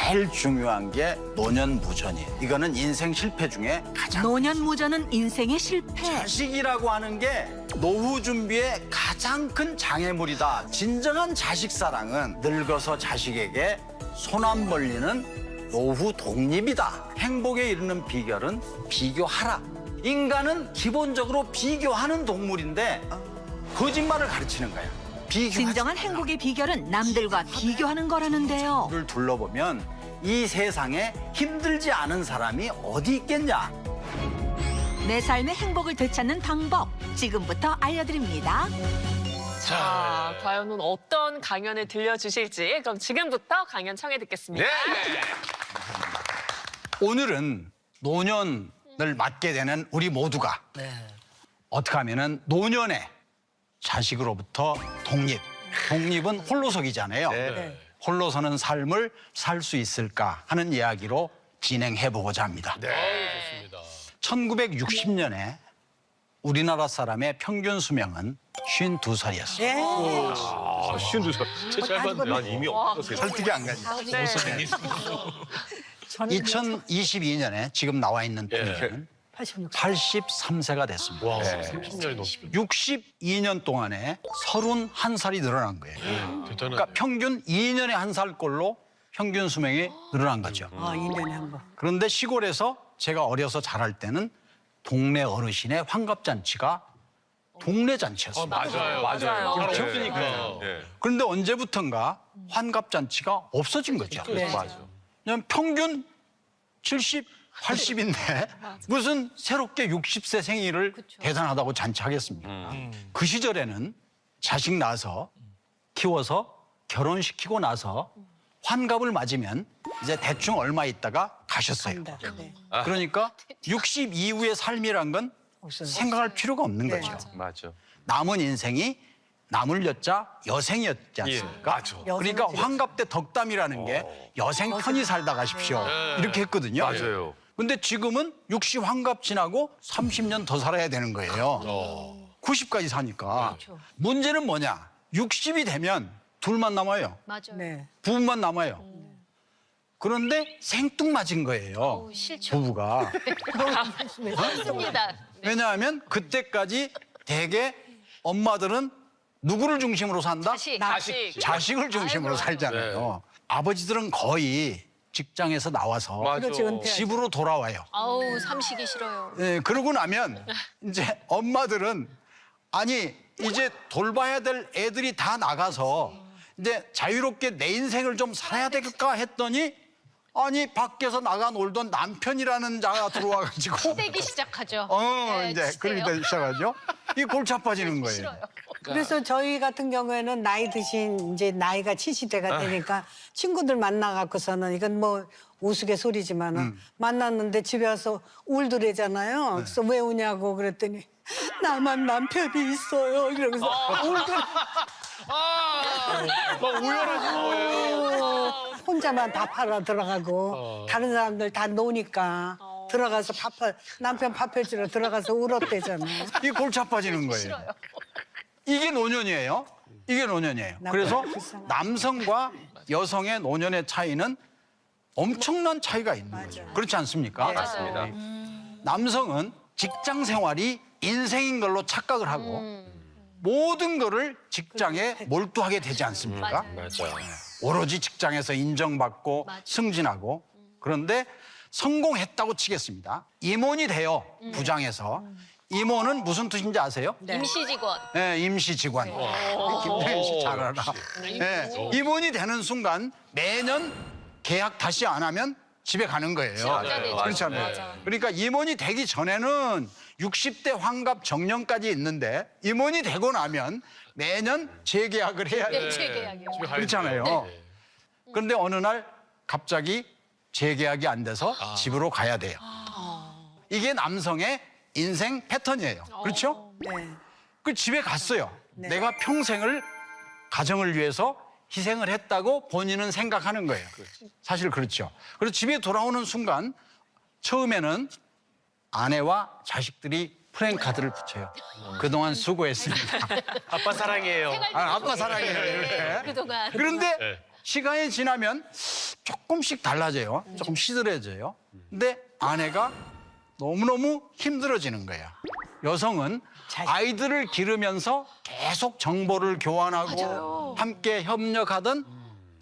제일 중요한 게 노년무전이에요. 이거는 인생 실패 중에 가장 노년무전은 인생의 실패. 자식이라고 하는 게 노후 준비의 가장 큰 장애물이다. 진정한 자식 사랑은 늙어서 자식에게 손 안 벌리는 노후 독립이다. 행복에 이르는 비결은 비교하라. 인간은 기본적으로 비교하는 동물인데 거짓말을 가르치는 거야. 진정한 행복의 비결은 남들과 비교하는 거라는데요. 를 둘러보면 이 세상에 힘들지 않은 사람이 어디 있겠냐. 내 삶의 행복을 되찾는 방법 지금부터 알려드립니다. 자, 과연 어떤 강연을 들려주실지 그럼 지금부터 강연 청해 듣겠습니다. 오늘은 노년을 맞게 되는 우리 모두가 어떻게 하면은 노년에 자식으로부터 독립은 홀로서기잖아요. 홀로 서는 삶을 살 수 있을까 하는 이야기로 진행해 보고자 합니다. 좋습니다. 1960년에 우리나라 사람의 평균 수명은 52살이었어요. 아, 52살. 진짜 짧았는데. 난 이미 없었어요. 설득이 안 가지. 네. 2022년에 지금 나와 있는 평균은 83세가 됐습니다. 와, 30년이 넘었습니다. 62년 동안에 31살이 늘어난 거예요. 대단하네. 그러니까 평균 2년에 한 살꼴로 평균 수명이 늘어난 거죠. 2년에 한 번. 그런데 시골에서 제가 어려서 자랄 때는 동네 어르신의 환갑잔치가 동네 잔치였습니다. 맞아요. 그렇죠. 없으니까. 그런데 언제부턴가 환갑잔치가 없어진 거죠. 맞아. 그냥 평균 70, 80인데 무슨 새롭게 60세 생일을 대단하다고 잔치하겠습니까? 그 시절에는 자식 낳아서 키워서 결혼시키고 나서 환갑을 맞으면 이제 대충 얼마 있다가 가셨어요. 네. 그러니까 60 이후의 삶이란 건 생각할 필요가 없는 거죠. 맞아. 남은 인생이 남을 여자 여생이었지 않습니까? 맞아. 그러니까 환갑 때 덕담이라는 게 여생 편히 살다 가십시오. 이렇게 했거든요. 맞아요. 근데 지금은 60 환갑 지나고 30년 더 살아야 되는 거예요. 90까지 사니까. 문제는 뭐냐? 60이 되면 둘만 남아요. 맞아요. 네. 부부만 남아요. 그런데 생뚱맞은 거예요. 싫죠. 부부가. 맞습니다. 왜냐하면 그때까지 대개 엄마들은 누구를 중심으로 산다? 자식. 자식을 중심으로 살잖아요. 아버지들은 거의 직장에서 나와서 맞아. 그렇지, 은퇴하지. 집으로 돌아와요. 아우, 삼식이 싫어요. 예, 그러고 나면 이제 엄마들은 아니 이제 돌봐야 될 애들이 다 나가서 이제 자유롭게 내 인생을 좀 살아야 될까 했더니 아니 밖에서 나가 놀던 남편이라는 자가 들어와가지고 시대기 시작하죠. 네, 이제 시대요. 그러기 시작하죠. 이 골치 아파지는 거예요. 싫어요. 그래서 저희 같은 경우에는 나이 드신 이제 나이가 70대가 되니까 친구들 만나갖고서는 이건 뭐 우스갯소리지만은 만났는데 집에 와서 울더래잖아요. 그래서 왜 우냐고 그랬더니 나만 남편이 있어요. 이러면서 울더래. 막 우열하신 거예요. 혼자만 밥하러 들어가고 다른 사람들 다 노니까 들어가서 남편 밥 해주러 들어가서 울었대잖아요. 이 골치 아파지는 거예요. 이게 노년이에요. 이게 노년이에요. 그래서 남성과 여성의 노년의 차이는 엄청난 차이가 있는 거죠. 그렇지 않습니까? 맞습니다. 남성은 직장 생활이 인생인 걸로 착각을 하고 모든 거를 직장에 몰두하게 되지 않습니까? 맞아. 오로지 직장에서 인정받고 승진하고 그런데 성공했다고 치겠습니다. 임원이 돼요. 부장에서. 임원은 무슨 뜻인지 아세요? 임시 직원. 네, 임시 직원. 김태현 씨 잘 알아. 네, 임원이 되는 순간 매년 계약 다시 안 하면 집에 가는 거예요. 되죠. 그렇잖아요. 그러니까 임원이 되기 전에는 60대 환갑 정년까지 있는데 임원이 되고 나면 매년 재계약을 해야 돼요. 네, 재계약이요. 그렇잖아요. 그런데 어느 날 갑자기 재계약이 안 돼서 집으로 가야 돼요. 이게 남성의 인생 패턴이에요. 그렇죠? 네. 그 집에 갔어요. 내가 평생을 가정을 위해서 희생을 했다고 본인은 생각하는 거예요. 사실 그렇죠. 그래서 집에 돌아오는 순간 처음에는 아내와 자식들이 프랭카드를 붙여요. 그동안 수고했습니다. 아빠 사랑해요. 아빠 사랑해요. 이렇게. 그동안. 그런데 네. 시간이 지나면 조금씩 달라져요. 조금 시들해져요. 근데 아내가 너무너무 힘들어지는 거야. 여성은 아이들을 기르면서 계속 정보를 교환하고 함께 협력하던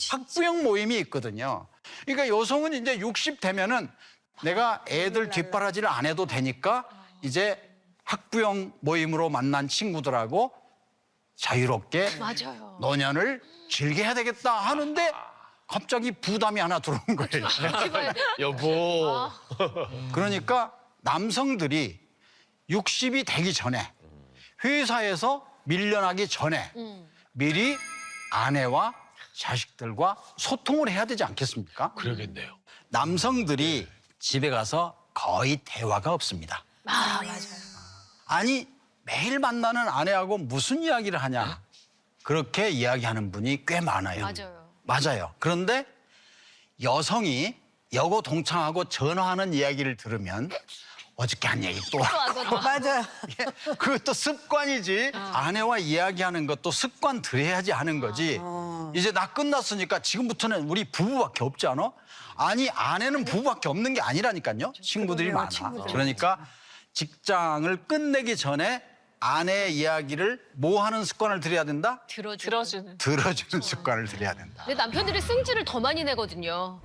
학부형 모임이 있거든요. 그러니까 여성은 이제 60 되면은 내가 애들 뒷바라지를 안 해도 되니까 이제 학부형 모임으로 만난 친구들하고 자유롭게 맞아요. 노년을 즐겨야 되겠다 하는데 갑자기 부담이 하나 들어온 거예요. 여보. 그러니까 남성들이 60이 되기 전에 회사에서 밀려나기 전에 미리 아내와 자식들과 소통을 해야 되지 않겠습니까? 그러겠네요. 남성들이 집에 가서 거의 대화가 없습니다. 아, 맞아요. 아니 매일 만나는 아내하고 무슨 이야기를 하냐 그렇게 이야기하는 분이 꽤 많아요. 맞아요. 맞아요. 그런데 여성이 여고 동창하고 전화하는 이야기를 들으면 어저께 한 얘기 또 하고 맞아요. 그것도 습관이지. 아내와 이야기하는 것도 습관 들여야지 하는 거지. 이제 나 끝났으니까 지금부터는 우리 부부밖에 없지 않아? 아니 아내는 부부밖에 없는 게 아니라니까요. 친구들이 그럼요, 많아. 친구들. 그러니까 직장을 끝내기 전에 아내의 이야기를 뭐 하는 습관을 들여야 된다? 들어주는. 들어주는 습관을 들여야 된다. 근데 남편들이 승질을 더 많이 내거든요.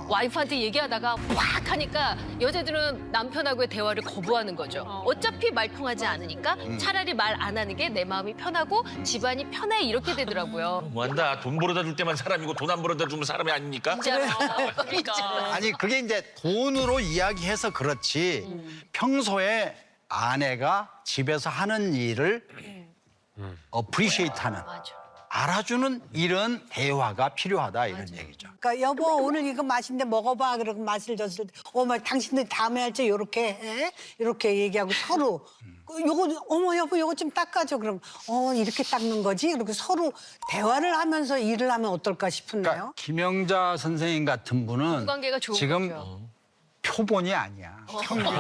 와이프한테 얘기하다가 확 하니까 여자들은 남편하고의 대화를 거부하는 거죠. 어차피 말 통하지 않으니까 차라리 말 안 하는 게 내 마음이 편하고 집안이 편해 이렇게 되더라고요. 뭐한다. 돈 벌어다 줄 때만 사람이고 돈 안 벌어다 주면 사람이 아닙니까? 진짜로. 아니 그게 이제 돈으로 이야기해서 그렇지 평소에 아내가 집에서 하는 일을 어프리시에이트하는 맞아. 알아주는 이런 대화가 필요하다 이런 얘기죠. 그러니까 여보 오늘 이거 맛있는데 먹어봐 그러고 맛을 줬을 때 어머 당신들 다음에 할 때 이렇게 해? 이렇게 얘기하고 서로 요거 어머 여보 요거 좀 닦아줘 그럼 이렇게 닦는 거지 이렇게 서로 대화를 하면서 일을 하면 어떨까 싶은데요. 그러니까 김영자 선생님 같은 분은 관계가 좋은 지금 거죠. 표본이 아니야. 평균.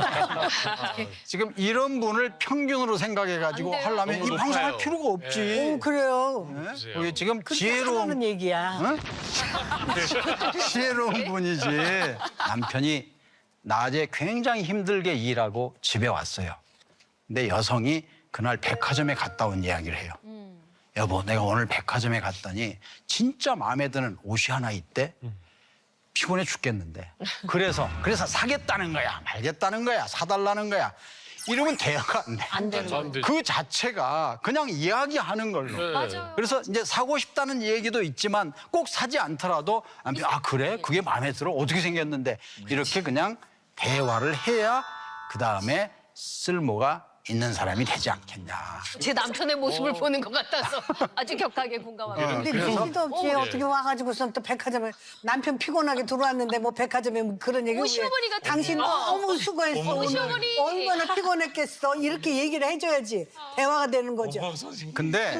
지금 이런 분을 평균으로 생각해가지고 안 돼요. 하려면 이 너무 방송할 높아요. 필요가 없지. 오 그래요. 네? 그게 지금 그렇게 지혜로운 하라는 얘기야. 응? 지혜로운 분이지. 남편이 낮에 굉장히 힘들게 일하고 집에 왔어요. 근데 여성이 그날 백화점에 갔다 온 이야기를 해요. 여보, 내가 오늘 백화점에 갔더니 진짜 마음에 드는 옷이 하나 있대. 피곤해 죽겠는데. 그래서 사겠다는 거야, 말겠다는 거야, 사달라는 거야. 이러면 대화가 안 돼. 안 되는 거예요. 그 자체가 그냥 이야기하는 걸로. 맞아요. 그래서 이제 사고 싶다는 얘기도 있지만 꼭 사지 않더라도 남편이 아 그래? 그게 마음에 들어? 어떻게 생겼는데? 이렇게 그냥 대화를 해야 그다음에 쓸모가 있는 사람이 되지 않겠냐. 제 남편의 모습을 보는 것 같아서 아주 격하게 공감합니다. 근데 니도 없이 어떻게 와가지고선 또 백화점에 남편 피곤하게 들어왔는데 뭐 백화점에 뭐 그런 얘기 오, 시어머니 같은 당신 너무 수고했어 오늘 시어머니. 얼마나 피곤했겠어 이렇게 얘기를 해줘야지 대화가 되는 거죠. 근데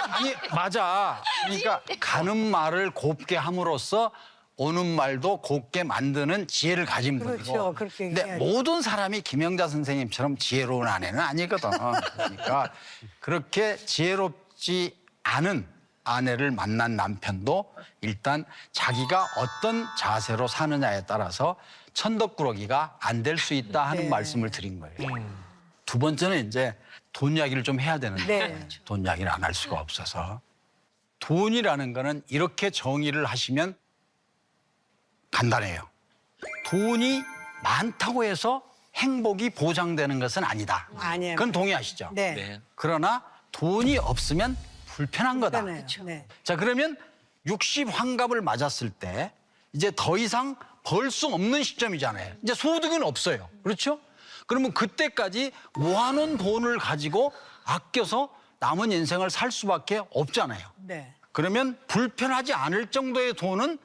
아니 맞아. 그러니까 가는 말을 곱게 함으로써 오는 말도 곱게 만드는 지혜를 가진 분이고. 그렇죠. 그렇게 근데 얘기해야지. 모든 사람이 김영자 선생님처럼 지혜로운 아내는 아니거든. 그러니까 그렇게 지혜롭지 않은 아내를 만난 남편도 일단 자기가 어떤 자세로 사느냐에 따라서 천덕꾸러기가 안 될 수 있다 하는 네. 말씀을 드린 거예요. 두 번째는 이제 돈 이야기를 좀 해야 되는데 네. 돈 이야기를 안 할 수가 없어서 돈이라는 거는 이렇게 정의를 하시면 간단해요. 돈이 많다고 해서 행복이 보장되는 것은 아니다. 아니에요. 그건 동의하시죠? 네. 그러나 돈이 없으면 불편한 거다. 그러네요. 네. 자, 그러면 60 환갑을 맞았을 때 이제 더 이상 벌 수 없는 시점이잖아요. 이제 소득은 없어요. 그렇죠? 그러면 그때까지 모아놓은 돈을 가지고 아껴서 남은 인생을 살 수밖에 없잖아요. 네. 그러면 불편하지 않을 정도의 돈은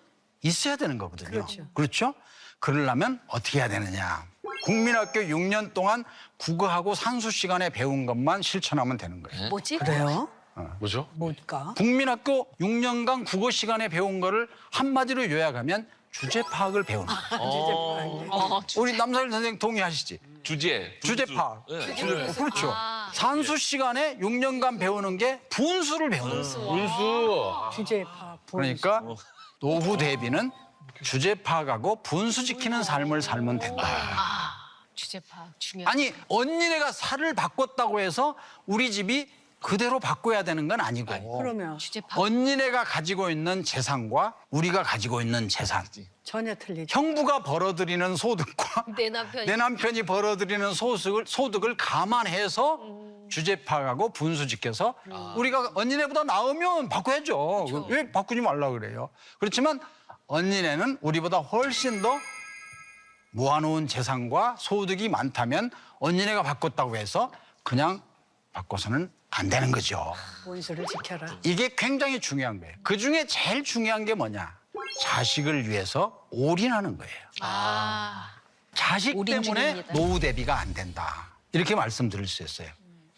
있어야 되는 거거든요. 그렇죠. 그렇죠? 그러려면 어떻게 해야 되느냐. 국민학교 6년 동안 국어하고 산수 시간에 배운 것만 실천하면 되는 거예요. 뭐지? 그래요? 뭐죠? 뭘까? 국민학교 6년간 국어 시간에 배운 거를 한마디로 요약하면 주제 파악을 배우는 거예요. 우리 남사일 선생님 동의하시지? 주제 파악. 그렇죠. 산수 시간에 6년간 배우는 게 분수를 배우는 거예요. 운수. 주제 파악. 그러니까 노후 대비는 주제 파악하고 분수지키는 삶을 살면 된다. 주제 파악 중요하다. 아니 언니네가 살을 바꿨다고 해서 우리 집이 그대로 바꿔야 되는 건 아니고 그러면 주제 파악. 언니네가 가지고 있는 재산과 우리가 가지고 있는 재산, 전혀 틀리죠. 형부가 벌어들이는 소득과 내 남편이 내 남편이 벌어들이는 소득을 감안해서 주제 파악하고 분수지켜서 우리가 언니네보다 나으면 바꿔야죠. 왜 바꾸지 말라 그래요? 그렇지만 언니네는 우리보다 훨씬 더 모아놓은 재산과 소득이 많다면 언니네가 바꿨다고 해서 그냥 바꿔서는 안 되는 거죠. 원수를 지켜라. 이게 굉장히 중요한 거예요. 그중에 제일 중요한 게 뭐냐? 자식을 위해서 올인하는 거예요. 자식 올인 때문에 중입니다. 노후 대비가 안 된다. 이렇게 말씀드릴 수 있어요.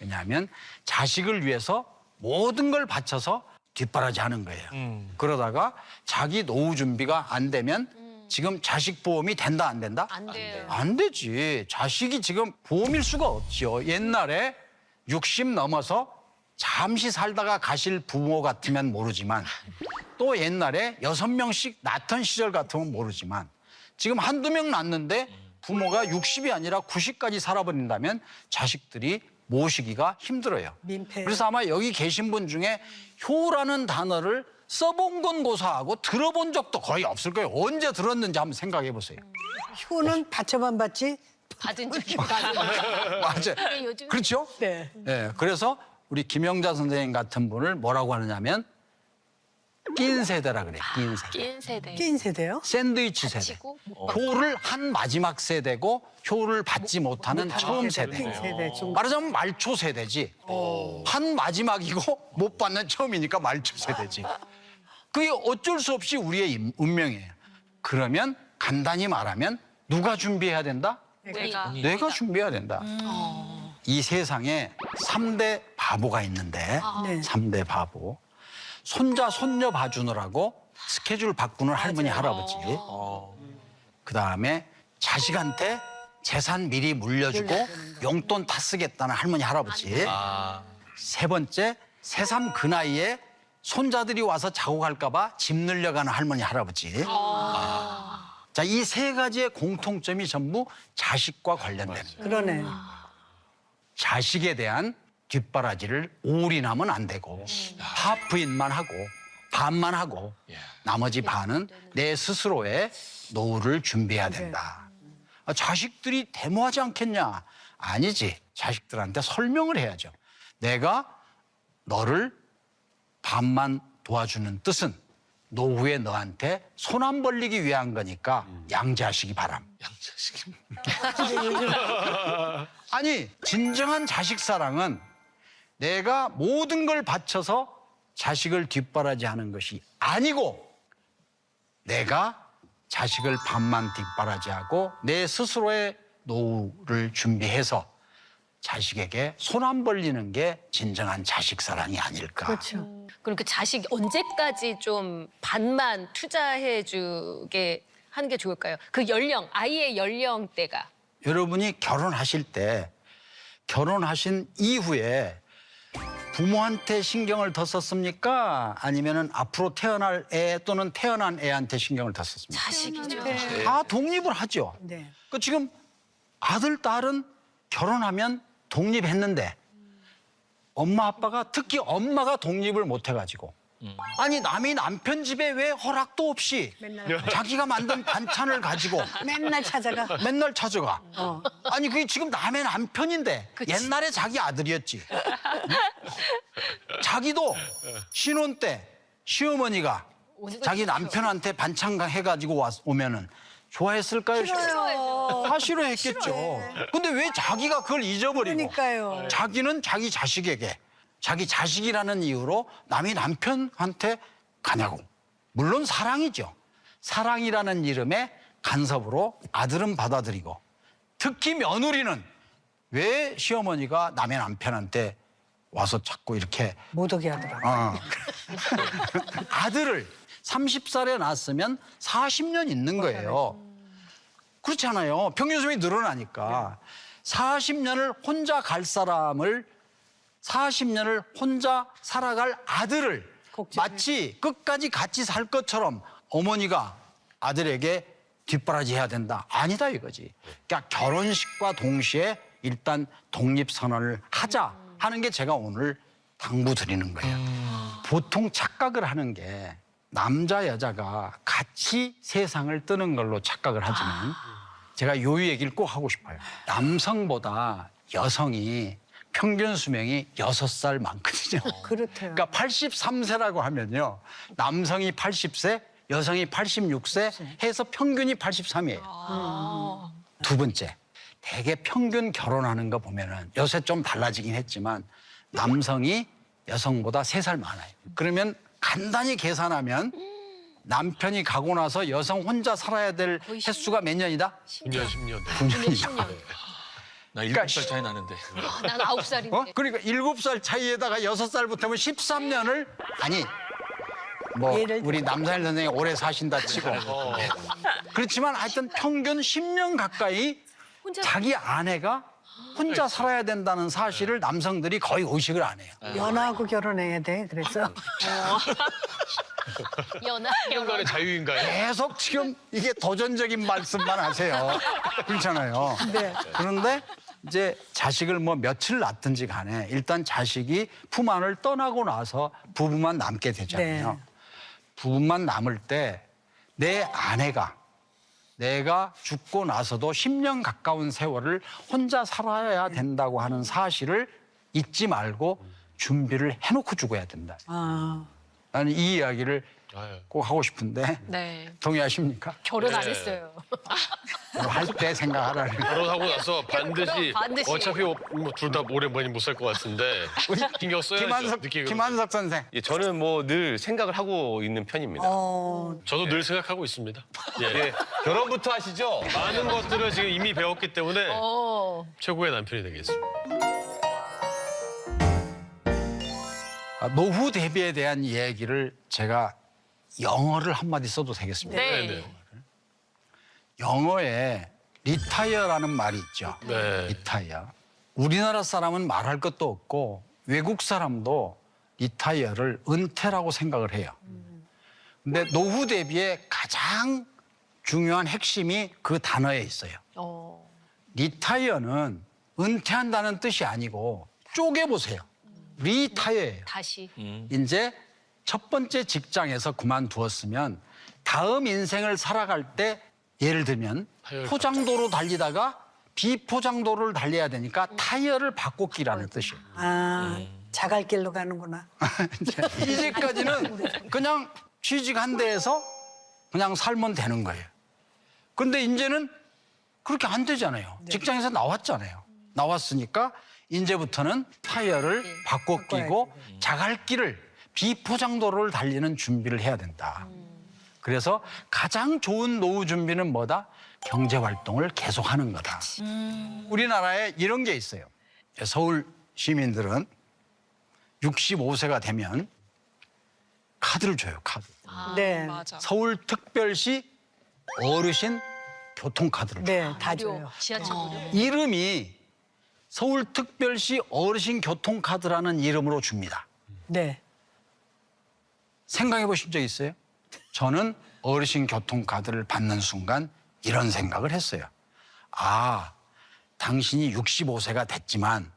왜냐하면 자식을 위해서 모든 걸 바쳐서 뒷바라지 하는 거예요. 그러다가 자기 노후 준비가 안 되면 지금 자식 보험이 된다 안 된다? 안 돼요. 안 되지. 자식이 지금 보험일 수가 없죠. 옛날에 60 넘어서 잠시 살다가 가실 부모 같으면 모르지만 또 옛날에 6명씩 낳던 시절 같으면 모르지만 지금 한두 명 낳는데 부모가 60이 아니라 90까지 살아버린다면 자식들이 모시기가 힘들어요. 민폐. 그래서 아마 여기 계신 분 중에 효라는 단어를 써본 건 고사하고 들어본 적도 거의 없을 거예요. 언제 들었는지 한번 생각해 보세요. 효는 받쳐만 받지. 받은 적이 맞아요. 요즘 그렇죠? 네. 네, 그래서 우리 김영자 선생님 같은 분을 뭐라고 하느냐면 낀 세대라 그래요. 낀 세대. 낀 세대. 끼인 세대요? 샌드위치 세대. 치고 효를 한 마지막 세대고 효를 받지 못하는 처음 세대. 끼인 세대 중. 말하자면 말초 세대지. 한 마지막이고 못 받는 처음이니까 말초 세대지. 그게 어쩔 수 없이 우리의 운명이에요. 그러면 간단히 말하면 누가 준비해야 된다? 내가 준비해야 된다. 이 세상에 3대 바보가 있는데 네. 3대 바보. 손자, 손녀 봐주느라고 스케줄 바꾸는 할머니, 할아버지. 그다음에 자식한테 재산 미리 물려주고 용돈 다 쓰겠다는 할머니, 할아버지. 세 번째, 새삼 그 나이에 손자들이 와서 자고 갈까 봐 집 늘려가는 할머니, 할아버지. 자, 이 세 가지의 공통점이 전부 자식과 관련된 거예요. 그러네. 자식에 대한 뒷바라지를 올인하면 안 되고 하프인만 하고 반만 하고 나머지 반은 내 스스로의 노후를 준비해야 된다. 자식들이 데모하지 않겠냐? 아니지. 자식들한테 설명을 해야죠. 내가 너를 반만 도와주는 뜻은 노후에 너한테 손 안 벌리기 위한 거니까 양자식이 바람. 양자식이. 아니 진정한 자식 사랑은 내가 모든 걸 바쳐서 자식을 뒷바라지하는 것이 아니고 내가 자식을 반만 뒷바라지하고 내 스스로의 노후를 준비해서 자식에게 손 안 벌리는 게 진정한 자식 사랑이 아닐까. 그렇죠. 그럼 그 자식 언제까지 좀 반만 투자해 주게 하는 게 좋을까요? 그 연령, 아이의 연령대가. 여러분이 결혼하실 때 결혼하신 이후에 부모한테 신경을 더 썼습니까? 아니면은 앞으로 태어날 애 또는 태어난 애한테 신경을 더 썼습니까? 자식이죠. 다 독립을 하죠. 네. 그 지금 아들, 딸은 결혼하면 독립했는데 엄마, 아빠가 특히 엄마가 독립을 못 해가지고 아니 남이 남편 집에 왜 허락도 없이 자기가 만든 반찬을 가지고 맨날 찾아가. 맨날 찾아가. 아니 그게 지금 남의 남편인데 옛날에 자기 아들이었지. 자기도 신혼 때 시어머니가 자기 남편한테 반찬 해가지고 오면은 좋아했을까요? 싫어요. 다 싫어했겠죠. 근데 왜 자기가 그걸 잊어버리고 그러니까요. 자기는 자기 자식에게 자기 자식이라는 이유로 남이 남편한테 가냐고. 물론 사랑이죠. 사랑이라는 이름의 간섭으로 아들은 받아들이고 특히 며느리는 왜 시어머니가 남의 남편한테 와서 자꾸 이렇게 못 오게 하더라고. 아들을 30살에 낳았으면 40년 있는 거예요. 그렇잖아요. 평균수명이 늘어나니까. 40년을 혼자 갈 사람을 40년을 혼자 살아갈 아들을 마치 끝까지 같이 살 것처럼 어머니가 아들에게 뒷바라지 해야 된다. 아니다 이거지. 그러니까 결혼식과 동시에 일단 독립선언을 하자 하는 게 제가 오늘 당부드리는 거예요. 보통 착각을 하는 게 남자 여자가 같이 세상을 뜨는 걸로 착각을 하지만 제가 요 얘기를 꼭 하고 싶어요. 남성보다 여성이 평균 수명이 6살 많거든요. 그렇대요. 그러니까 83세라고 하면요. 남성이 80세, 여성이 86세 해서 평균이 83이에요. 두 번째, 대개 평균 결혼하는 거 보면은 요새 좀 달라지긴 했지만 남성이 여성보다 3살 많아요. 그러면 간단히 계산하면 남편이 가고 나서 여성 혼자 살아야 될 횟수가 몇 년이다? 9년, 10년. 9년이다. 나 7살 차이 나는데. 난 9살인데. 어? 그러니까 7살 차이에다가 6살 붙으면 13년을 아니 뭐 예를 우리 남사일 선생이 오래 사신다 치고 그렇지만 하여튼 평균 10년 가까이 혼자 자기 아내가 혼자 살아야 된다는 사실을 남성들이 거의 의식을 안 해요. 연하고 결혼해야 돼. 그래서 연하. 인간의 자유인가요? 계속 지금 이게 도전적인 말씀만 하세요. 그렇잖아요. 네. 그런데 이제 자식을 뭐 며칠 낳든지 간에 일단 자식이 품 안을 떠나고 나서 부부만 남게 되잖아요. 네. 부부만 남을 때 내 아내가 내가 죽고 나서도 10년 가까운 세월을 혼자 살아야 된다고 하는 사실을 잊지 말고 준비를 해놓고 죽어야 된다. 아, 나는 이 이야기를 아유. 꼭 하고 싶은데 네. 동의하십니까? 결혼 안 했어요. 할 때 생각하라는 거. 결혼하고 나서 반드시, 반드시. 어차피 둘 다 오래 많이 못 살 것 같은데 신경 써야죠. 김한석 선생. 예, 저는 뭐 늘 생각을 하고 있는 편입니다. 저도 늘 생각하고 있습니다. 예. 예, 결혼부터 하시죠? 많은 것들을 지금 이미 배웠기 때문에 최고의 남편이 되겠습니다. 노후 대비에 대한 얘기를 제가 영어를 한마디 써도 되겠습니까? 네. 영어에 리타이어라는 말이 있죠. 네. 리타이어. 우리나라 사람은 말할 것도 없고 외국 사람도 리타이어를 은퇴라고 생각을 해요. 근데 노후 대비에 가장 중요한 핵심이 그 단어에 있어요. 리타이어는 은퇴한다는 뜻이 아니고 쪼개보세요. 리타이어예요. 다시. 이제 첫 번째 직장에서 그만두었으면 다음 인생을 살아갈 때 예를 들면 포장도로 달리다가 비포장도를 달려야 되니까 타이어를 바꿔끼라는 뜻이에요. 아, 자갈길로 가는구나. 이제까지는 그냥 취직한 데에서 그냥 살면 되는 거예요. 근데 이제는 그렇게 안 되잖아요. 직장에서 나왔잖아요. 나왔으니까 이제부터는 타이어를 바꿔 끼고 자갈길을 비포장도로를 달리는 준비를 해야 된다. 그래서 가장 좋은 노후 준비는 뭐다? 경제 활동을 계속하는 거다. 우리나라에 이런 게 있어요. 서울 시민들은 65세가 되면 카드를 줘요. 카드. 네. 맞아. 서울특별시 어르신 교통카드를 줘요. 네, 다 줘요. 지하철 무료. 이름이 서울특별시 어르신 교통카드라는 이름으로 줍니다. 네. 생각해 보신 적 있어요? 저는 어르신 교통카드를 받는 순간 이런 생각을 했어요. 아, 당신이 65세가 됐지만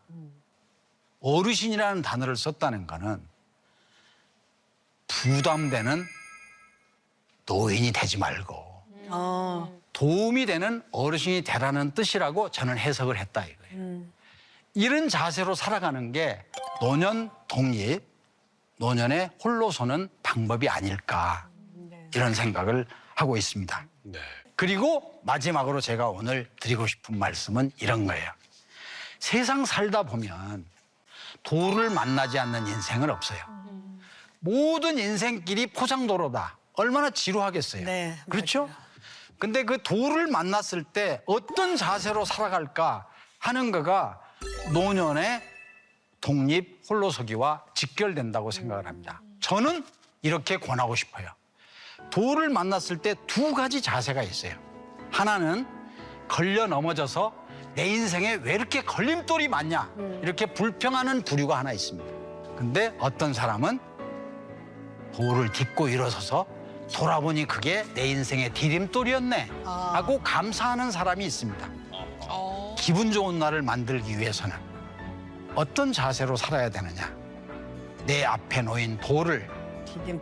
어르신이라는 단어를 썼다는 거는 부담되는 노인이 되지 말고 도움이 되는 어르신이 되라는 뜻이라고 저는 해석을 했다 이거예요. 이런 자세로 살아가는 게 노년 독립, 노년에 홀로서는 방법이 아닐까 이런 생각을 하고 있습니다. 네. 그리고 마지막으로 제가 오늘 드리고 싶은 말씀은 이런 거예요. 세상 살다 보면 도를 만나지 않는 인생은 없어요. 모든 인생길이 포장도로다. 얼마나 지루하겠어요. 네, 그렇죠? 근데 그 도를 만났을 때 어떤 자세로 살아갈까 하는 거가 노년의 독립 홀로서기와 직결된다고 생각을 합니다. 저는 이렇게 권하고 싶어요. 도를 만났을 때 두 가지 자세가 있어요. 하나는 걸려 넘어져서 내 인생에 왜 이렇게 걸림돌이 많냐 이렇게 불평하는 부류가 하나 있습니다. 근데 어떤 사람은 도를 딛고 일어서서 돌아보니 그게 내 인생의 디딤돌이었네 하고 감사하는 사람이 있습니다. 기분 좋은 날을 만들기 위해서는 어떤 자세로 살아야 되느냐. 내 앞에 놓인 돌을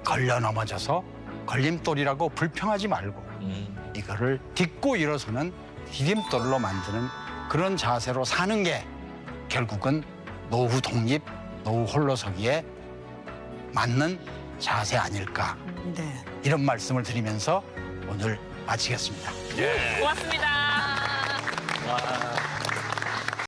걸려 넘어져서 걸림돌이라고 불평하지 말고 이거를 딛고 일어서는 디딤돌로 만드는 그런 자세로 사는 게 결국은 노후 독립, 노후 홀로서기에 맞는 자세 아닐까. 네. 이런 말씀을 드리면서 오늘 마치겠습니다. 고맙습니다. 와.